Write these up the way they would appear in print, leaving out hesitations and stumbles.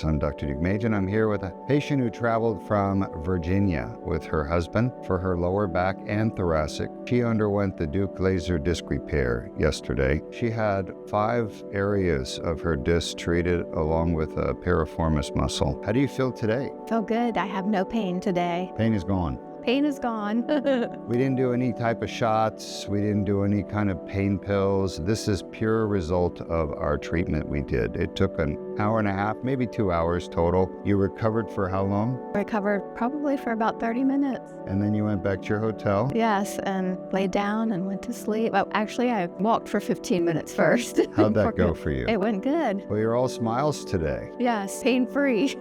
I'm Dr. Deukmedjian. I'm here with a patient who traveled from Virginia with her husband for her lower back and thoracic. She underwent the Deuk Laser Disc Repair yesterday. She had 5 areas of her disc treated along with a piriformis muscle. How do you feel today? Feel good. I have no pain today. Pain is gone. Pain is gone. We didn't do any type of shots. We didn't do any kind of pain pills. This is pure result of our treatment we did. It took an hour and a half, maybe 2 hours total. You recovered for how long? Recovered probably for about 30 minutes. And then you went back to your hotel? Yes, and laid down and went to sleep. Oh, actually, I walked for 15 minutes first. How'd that go for you? It went good. Well, you're all smiles today. Yes, pain-free.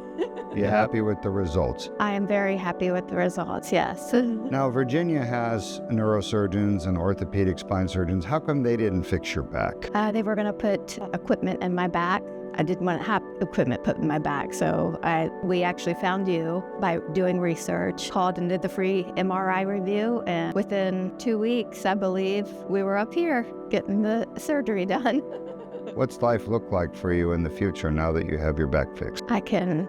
You happy with the results? I am very happy with the results, yes. Now, Virginia has neurosurgeons and orthopedic spine surgeons. How come they didn't fix your back? They were going to put equipment in my back. I didn't want to have equipment put in my back, so we actually found you by doing research, called and did the free MRI review, and within 2 weeks, I believe, we were up here getting the surgery done. What's life look like for you in the future now that you have your back fixed? I can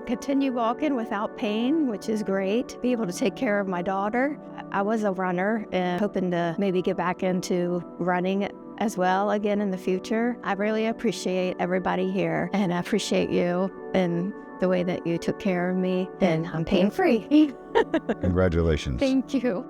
continue walking without pain, which is great. Be able to take care of my daughter. I was a runner and hoping to maybe get back into running as well again in the future. I really appreciate everybody here, and I appreciate you and the way that you took care of me, and I'm pain-free. Congratulations. Thank you.